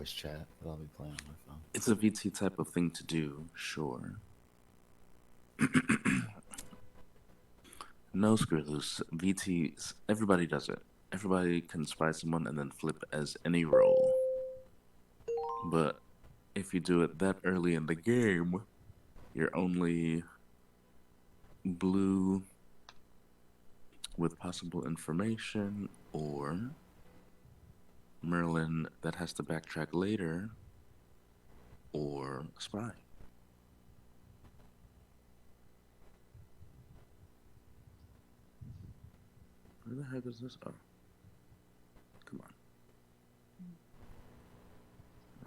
voice chat, but I'll be playing on my phone. It's a VT type of thing to do, sure. No, screw loose. VTs, everybody does it. Everybody can spy someone and then flip as any role. But if you do it that early in the game, you're only blue with possible information, or Merlin that has to backtrack later, or a spy. Where the heck is this? Oh. Come on.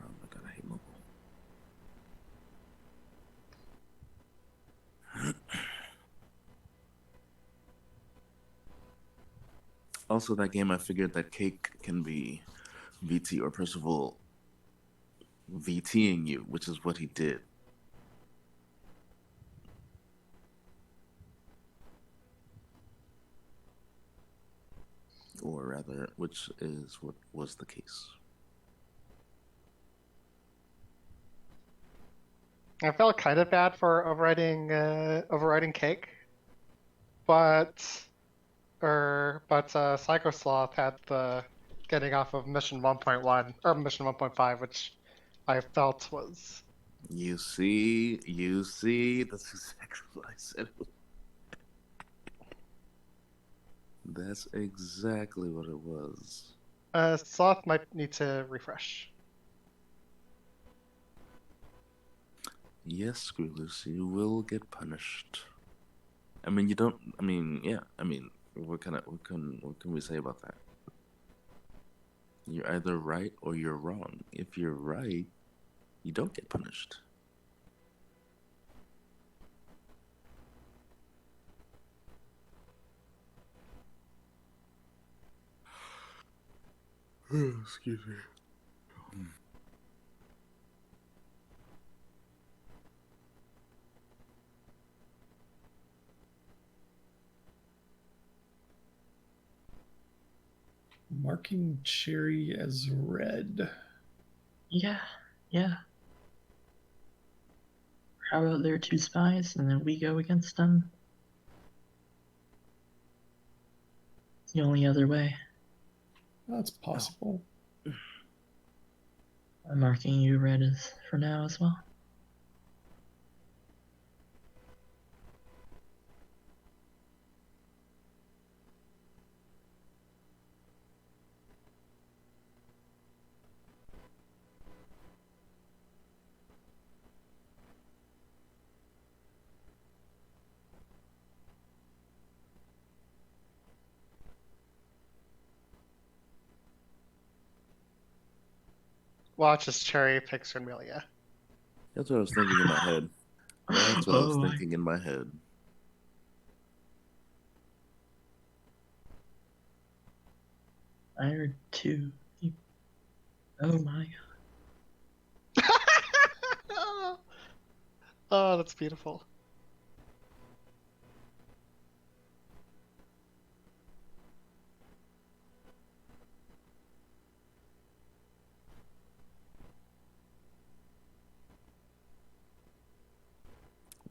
Oh my god, I hate mobile. Also, that game, I figured that Cake can be VT or Percival VTing you, which is what he did. Or rather, which is what was the case. I felt kind of bad for overriding Cake, but Psycho Sloth had the getting off of mission 1.1 or mission 1.5, which I felt was. You see, that's exactly what I said. That's exactly what it was. Sloth might need to refresh. Yes, Screwloose, you will get punished. I mean, you don't. I mean, yeah. I mean, what can we say about that? You're either right or you're wrong. If you're right, you don't get punished. Excuse me. Marking Cherry as red. Yeah. How about there are two spies and then we go against them? It's the only other way. That's possible. I'm marking you red as for now as well. Watch as Cherry picks Vermilia. That's what I was thinking in my head. That's what I was thinking in my head. I heard two. Oh my god. Oh, that's beautiful.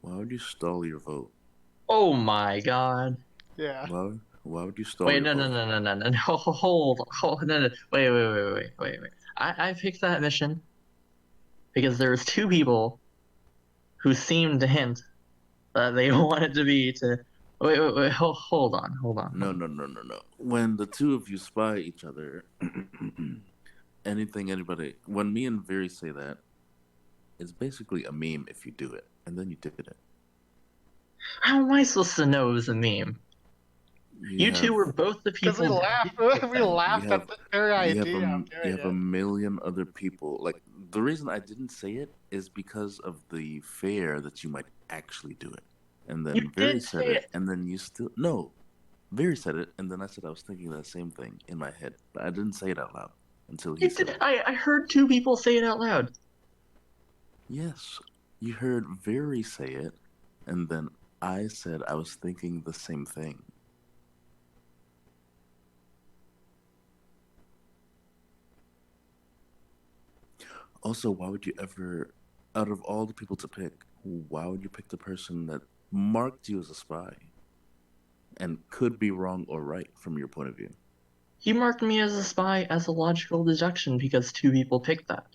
Why would you stall your vote? Oh my god. Yeah. Why would you stall Wait, your no, vote? hold, no, wait. I picked that mission because there was two people who seemed to hint that they wanted to be to. Wait, hold on. No. When the two of you spy each other, anybody, when me and Viri say that, it's basically a meme if you do it, and then you did it. How am I supposed to know it was a meme? You two were both the Because people. we laughed at the very idea of doing you have a it. million other people. Like, the reason I didn't say it is because of the fear that you might actually do it. And then You Viri did said say it, it. and then you still no. Viri said it, and then I said I was thinking that same thing in my head, but I didn't say it out loud until he said it. I heard two people say it out loud. Yes, you heard Viri say it, and then I said I was thinking the same thing. Also, why would you ever, out of all the people to pick, why would you pick the person that marked you as a spy and could be wrong or right from your point of view? He marked me as a spy as a logical deduction because two people picked that.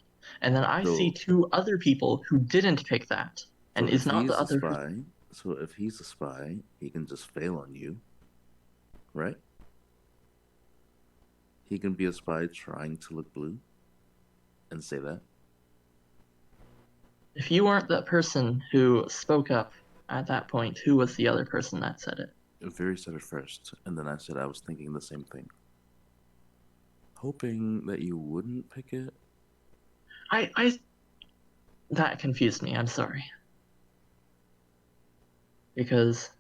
And then I see So- two other people who didn't pick that. And So is if not the he's a other spy, so if he's a spy, he can just fail on you, right? He can be a spy trying to look blue and say that. If you weren't that person who spoke up at that point, who was the other person that said it? Very said it first, and then I said I was thinking the same thing. Hoping that you wouldn't pick it. I that confused me, I'm sorry. Because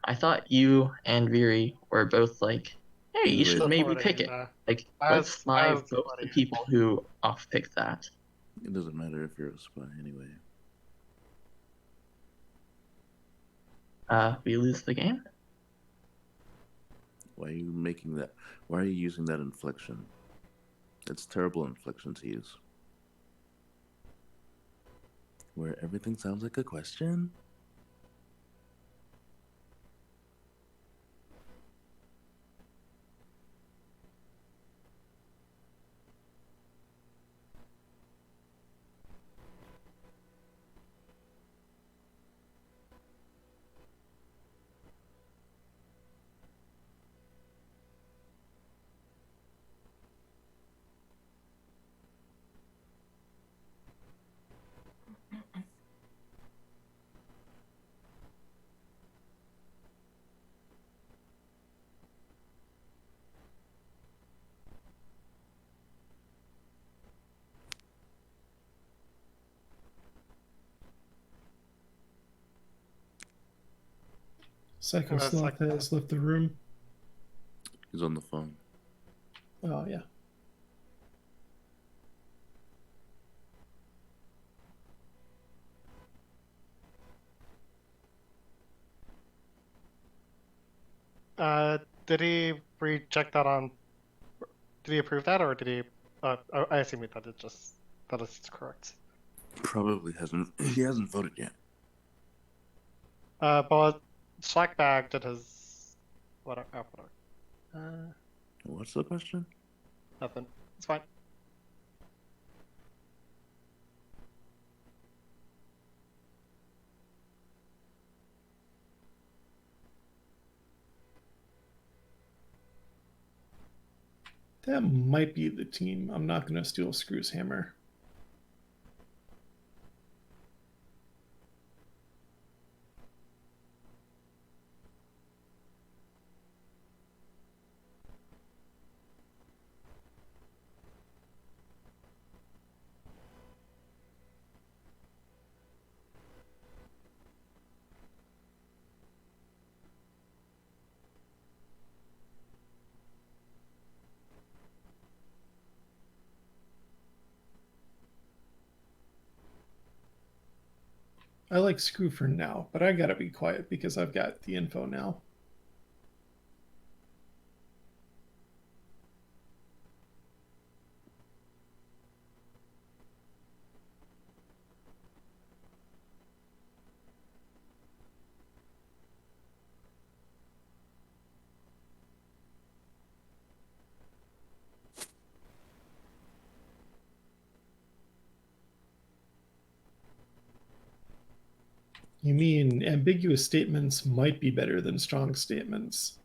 I thought you and Viri were both like, hey, you should Wait. maybe Supporting, pick it. yeah. Like, I let's was spy both the supporting. people who off-picked that. It doesn't matter if you're a spy anyway. We lose the game? Why are you making that? Why are you using that inflection? It's terrible inflection to use. Where everything sounds like a question? Psycho That's Sloth like- has left the room. He's on the phone. Oh, yeah. Did he reject that on? Did he approve that, or did he? I assume he thought that it's correct. Probably hasn't. He hasn't voted yet. But Slackbag did his. Whatever. What's the question? Nothing. It's fine. That might be the team. I'm not going to steal Screw's hammer. I like Screw for now, but I gotta be quiet because I've got the info now. You mean ambiguous statements might be better than strong statements?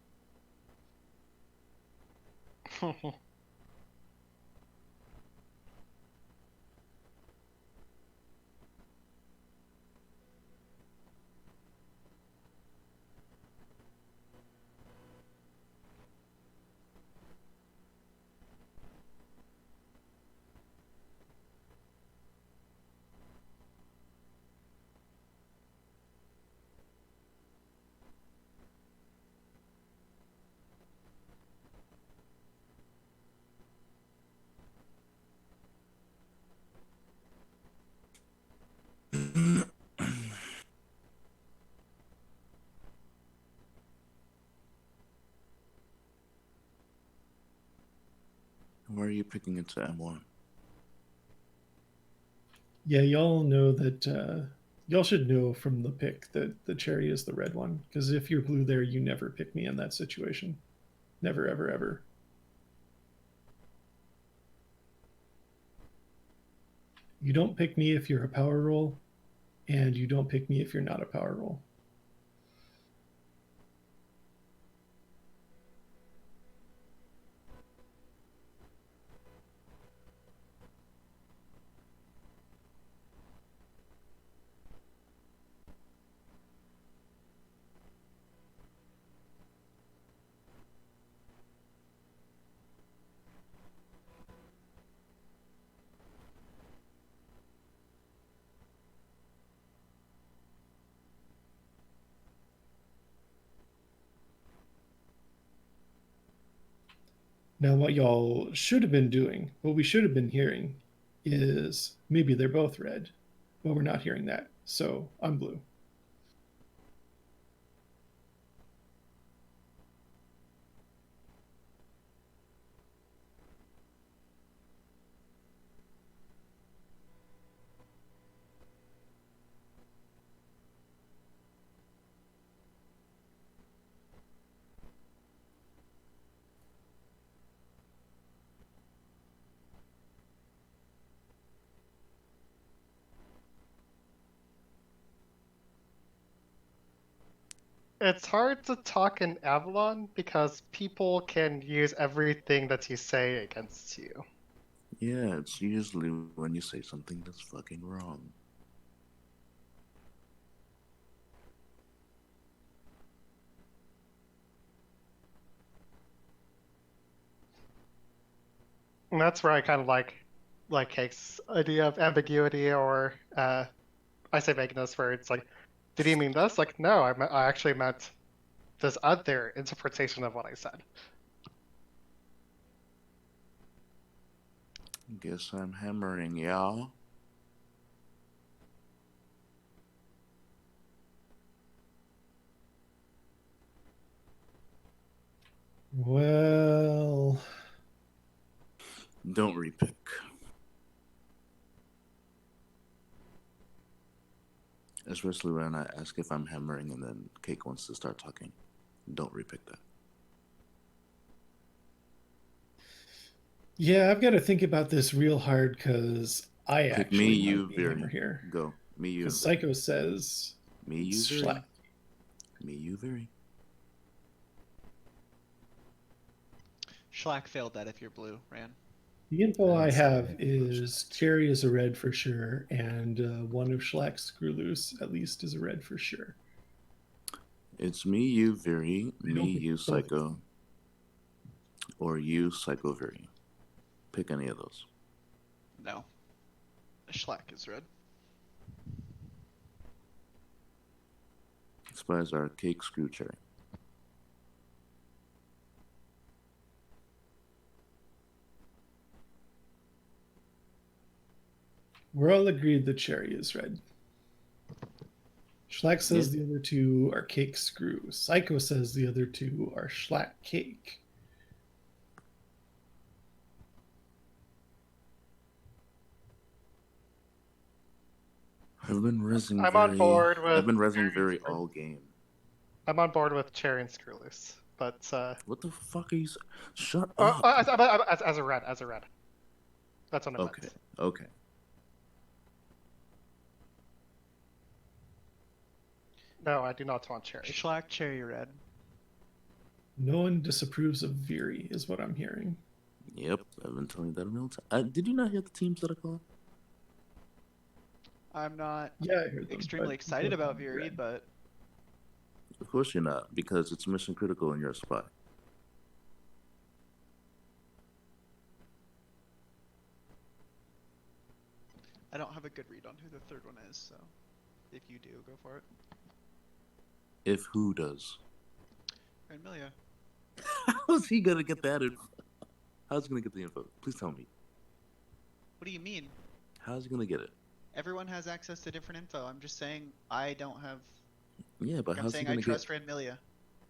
Why are you picking it to M1? Yeah, y'all know that. Y'all should know from the pick that the cherry is the red one. Because if you're blue there, you never pick me in that situation. Never, ever, ever. You don't pick me if you're a power roll, and you don't pick me if you're not a power roll. Now, what y'all should have been doing, what we should have been hearing, is maybe they're both red, but we're not hearing that. So I'm blue. It's hard to talk in Avalon because people can use everything that you say against you. Yeah, it's usually when you say something that's fucking wrong. And that's where I kind of like Cake's idea of ambiguity, or I say vagueness, where it's like, did he mean this? Like, no, I actually meant this other interpretation of what I said. Guess I'm hammering, y'all. Well, Don't repick. Especially when I ask if I'm hammering and then Cake wants to start talking. Don't repick that. yeah, I've got to think about this real hard because I Pick actually me, might you, be Very. hammer here. Go. Me, you, Because Very. Psycho says Me, you, it's Very. Schlack. Me, you, Very. Schlack failed that if you're blue, Ran. The info I That's have like is Cherry is a red for sure, and one of Schlack's Screw Loose at least is a red for sure. It's me, you, Very. I Me, don't think you, both. Psycho. Or you, Psycho, Very. Pick any of those. No. Schlack is red. Spies are Cake, Screw, Cherry. We're all agreed that Cherry is red. Schlack says the other two are Cake Screw. Psycho says the other two are Schlack Cake. I've been resing I'm very. on board with I've been resing Cherry very Screw. all game. I'm on board with Cherry and Screw Loose, but What the fuck are you? Shut oh, up. as a red, That's what I meant. Okay. Okay. No, I do not want Cherry. Schlack, cherry, red. No one disapproves of Veery, is what I'm hearing. Yep, I've been telling you that a million times. Did you not hear the teams that I called? I'm not Yeah, I heard them. extremely but excited both about are Veery, red. but Of course you're not, because it's mission critical and you're a spy. I don't have a good read on who the third one is, so if you do, go for it. If who does? And Milia. How's he gonna get that info? How's he gonna get the info? Please tell me. What do you mean? How's he gonna get it? Everyone has access to different info. I'm just saying I don't have. Yeah, but I'm how's he saying I gonna trust get? Ranmilia.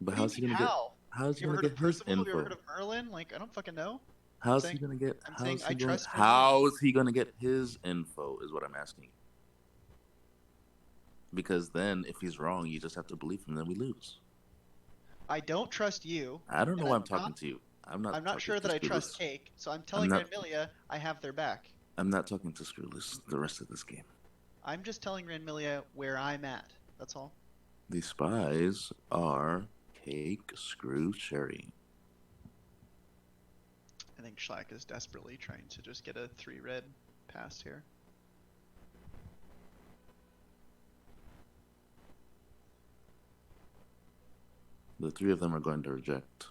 But What how's do he you gonna mean, get? how? How's he You ever gonna heard get of his Percival? Have you ever info? heard of Merlin? Like, I don't fucking know. How's saying- he gonna get? I'm saying How's I he going? trust Ren Miller. How is he gonna get his info? Is what I'm asking you. Because then, if he's wrong, you just have to believe him. Then we lose. I don't trust you. I don't know and why I'm talking to you. I'm not. I'm not talking sure to that I trust Screwless. Cake, so I'm telling not- Ranmilia I have their back. I'm not talking to Screwless the rest of this game. I'm just telling Ranmilia where I'm at. That's all. The spies are Cake, Screw, Cherry. I think Schlack is desperately trying to just get a 3 red past here. The three of them are going to reject.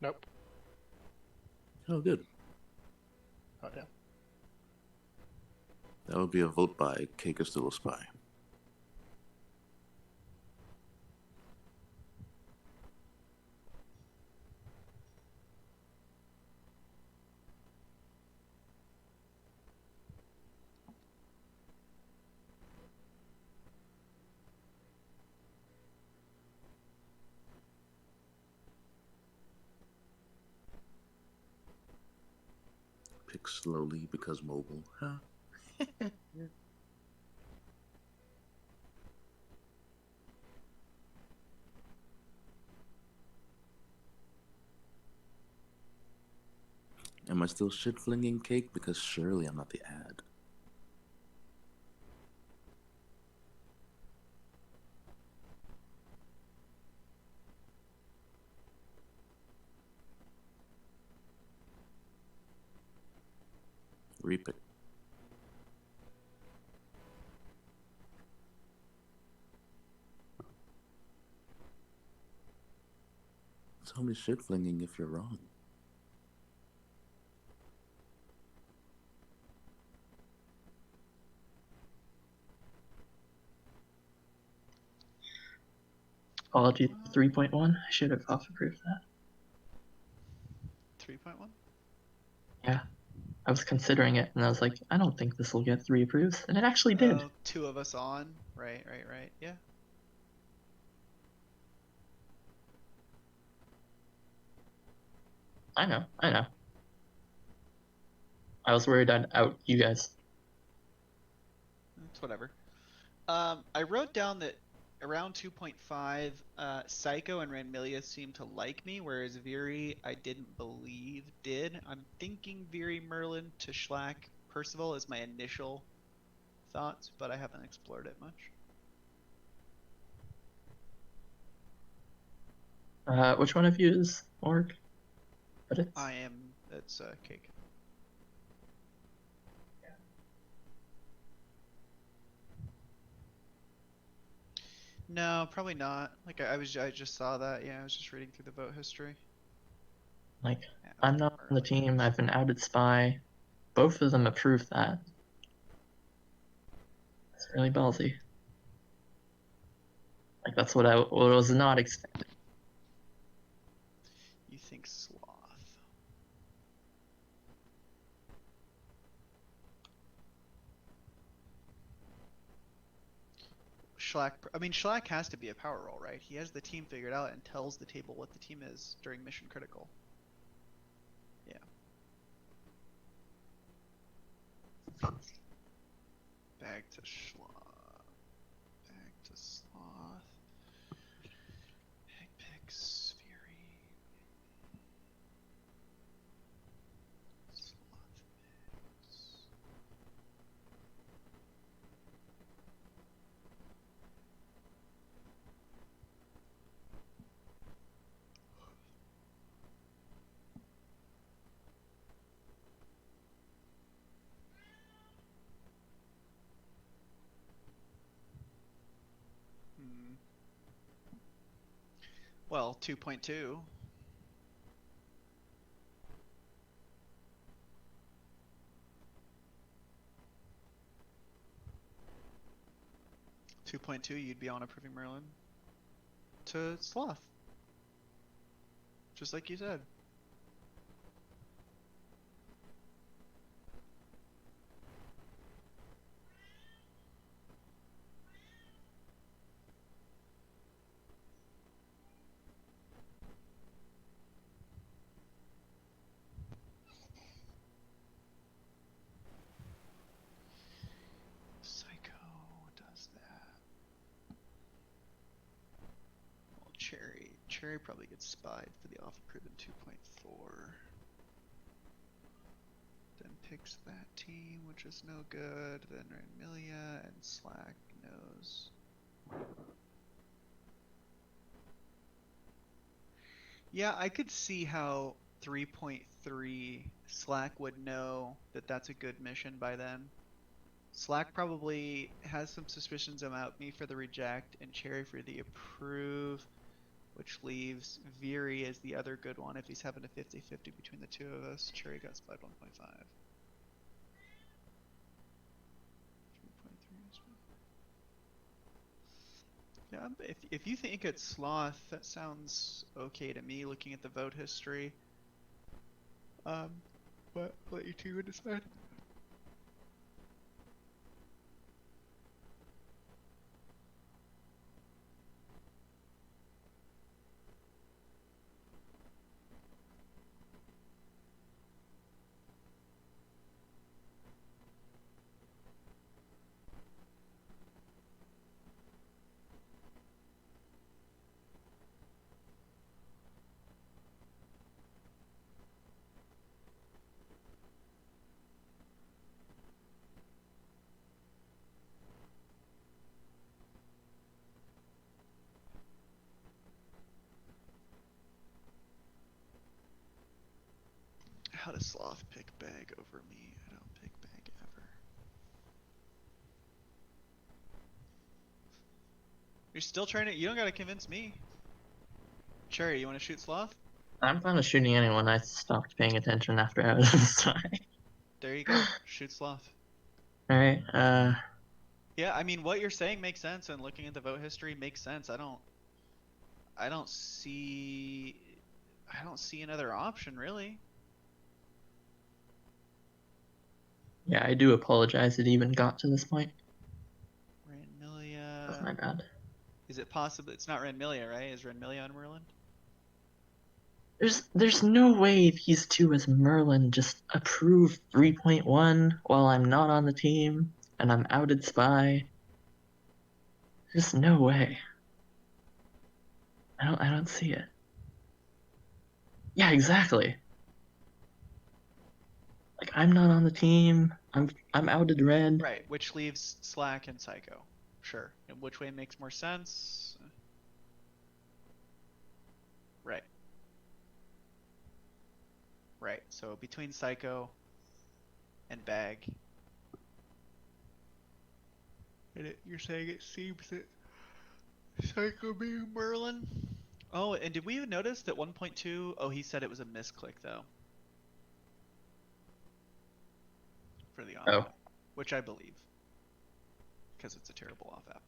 Nope. Oh, good. Oh yeah. That would be a vote by Cake is still a spy. Pick slowly because mobile. Huh? Am I still shit flinging Cake? Because surely I'm not the ad. Reap it. Tell me shit flinging if you're wrong. Apology 3.1. I should have off approved that. 3.1? Yeah. I was considering it and I was like, I don't think this will get 3 approves. And it actually did. Oh, 2 of us on. Right. Yeah. I know. I was worried I'd out you guys. It's whatever. I wrote down that around 2.5, Psycho and Ranmilia seemed to like me, whereas Viri I didn't believe did. I'm thinking Viri, Merlin to Schlack, Percival is my initial thoughts, but I haven't explored it much. Which one of you is morg? But it's It's Cake. No, probably not. Like I just saw that. Yeah, I was just reading through the vote history. like Yeah, I'm not on the team. I've been outed spy. Both of them approved that. It's really ballsy. Like that's what I was not expecting. You think Sloth? Schlack. I mean, Schlack has to be a power roll, right? He has the team figured out and tells the table what the team is during mission critical. Yeah. Back to Sloth. Back to Sloth. Pick Fury. Sloth picks. Well, 2.2. You'd be on approving Merlin to Sloth. Just like you said. Cherry probably gets spied for the off-proven 2.4. Then picks that team, which is no good. Then Ranmilia and Slack knows. Yeah, I could see how 3.3 Slack would know that that's a good mission by then. Slack probably has some suspicions about me for the reject and Cherry for the approve, which leaves Veery as the other good one if he's having a 50-50 between the two of us. Cherry got spied 1.5. 3.3 is good. Yeah, if you think it's Sloth, that sounds okay to me looking at the vote history. But let you two decide. How does Sloth pick Bag over me? I don't pick Bag ever. You're still trying to. You don't gotta convince me. Cherry, you want to shoot Sloth? I'm fine with shooting anyone. I stopped paying attention after I was inside. There you go. Shoot Sloth. Alright, Yeah, I mean, what you're saying makes sense, and looking at the vote history makes sense. I don't see another option really. yeah, I do apologize it even got to this point. That's my Ranmilia. bad. Is it possible? It's not Ranmilia, right? Is Ranmilia on Merlin? There's no way these two as Merlin just approve 3.1 while I'm not on the team and I'm outed spy. There's no way. I don't see it. Yeah, exactly. Like I'm not on the team. I'm outed red. Right, which leaves Slack and Psycho. Sure. And which way makes more sense? Right. Right. So between Psycho and Bag. And you're saying it seems that Psycho being Merlin? Oh, and did we even notice that 1.2? Oh, he said it was a misclick though. For the off app, which I believe. Because it's a terrible off app.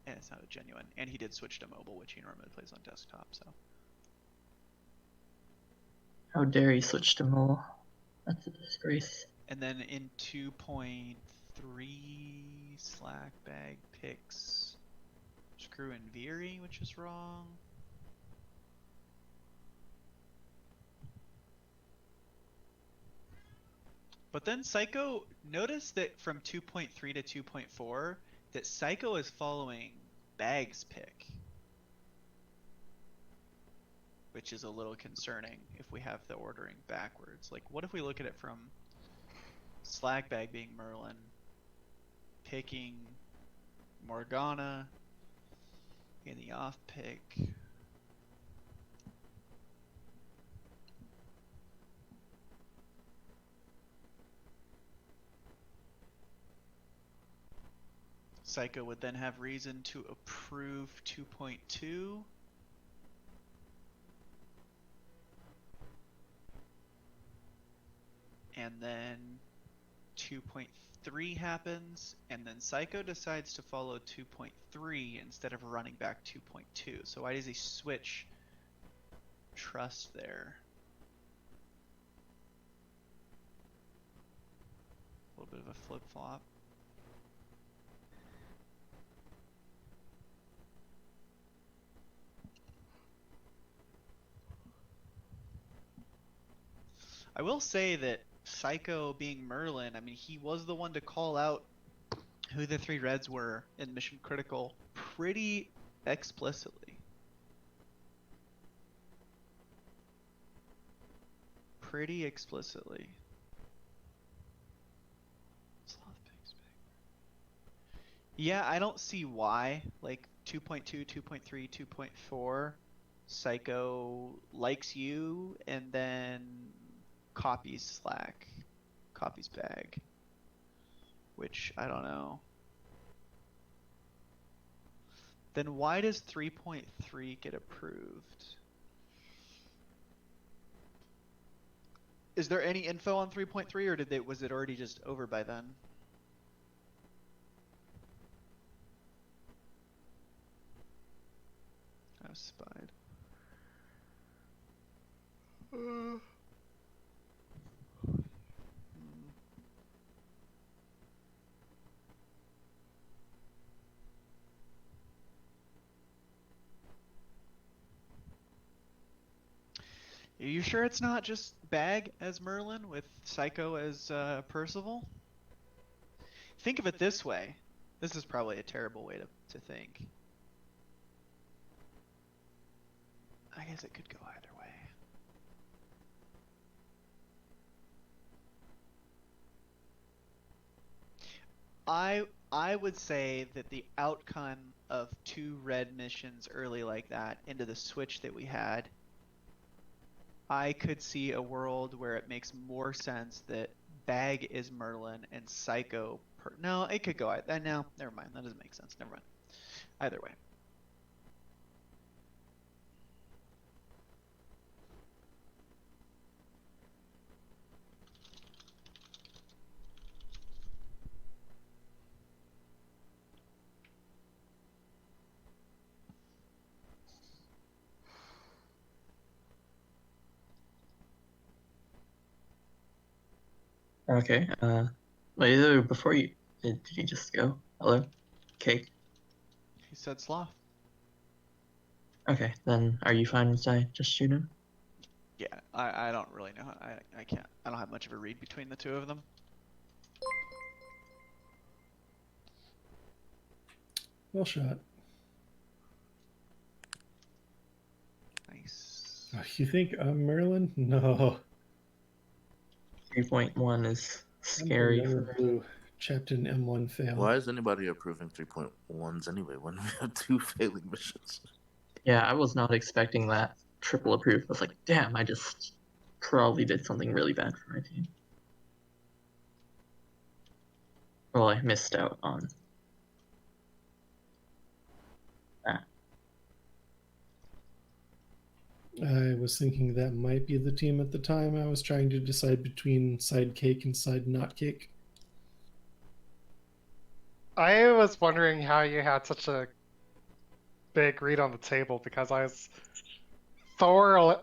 And it's not a genuine. And he did switch to mobile, which he normally plays on desktop, so. How dare he switch to mobile? That's a disgrace. And then in 2.3, Slack Bag picks Screw and Veery, which is wrong. But then Psycho, notice that from 2.3 to 2.4, that Psycho is following Bag's pick. Which is a little concerning if we have the ordering backwards. Like, what if we look at it from Slack Bag being Merlin, picking Morgana in the off pick. Psycho would then have reason to approve 2.2. And then 2.3 happens, and then Psycho decides to follow 2.3 instead of running back 2.2. So why does he switch trust there? A little bit of a flip-flop. I will say that Psycho being Merlin, I mean, he was the one to call out who the three reds were in Mission Critical pretty explicitly. pretty explicitly. Sloth pigs bag. Yeah, I don't see why. Like 2.2, 2.3, 2.4, Psycho likes you and then copies Slack, copies bag, which I don't know. Then why does 3.3 get approved? Is there any info on 3.3 or was it already just over by then? I was spied. Hmm. Are you sure it's not just Bag as Merlin with Psycho as Percival? Think of it this way. This is probably a terrible way to think. I guess it could go either way. I would say that the outcome of 2 red missions early like that into the switch that we had, I could see a world where it makes more sense that Bag is Merlin and Psycho no, it could go no, never mind. That doesn't make sense. Never mind. Either way. Okay. Wait, before you did you just go? Hello, Cake. He said sloth. Okay, then are you fine with I just shoot him? Yeah, I don't really know. I can't. I don't have much of a read between the two of them. Well shot. Nice. You think I'm Merlin? No. 3.1 is scary I'm for. blue. Chapped in M1 fail. Why is anybody approving 3.1s anyway when we have 2 failing missions? Yeah, I was not expecting that triple approve. I was like, damn, I just probably did something really bad for my team. Well, I missed out on that. I was thinking that might be the team at the time. I was trying to decide between side cake and side not cake. I was wondering how you had such a big read on the table because I was thoroughly.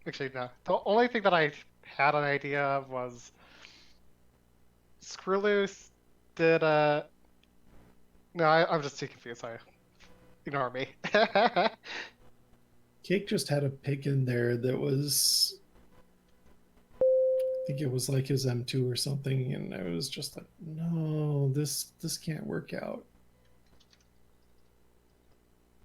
Actually, no. The only thing that I had an idea of was Screwloose did No, I'm just too confused. Sorry. Ignore me. Cake just had a pig in there that was, I think it was like his M2 or something, and I was just like, no, this can't work out.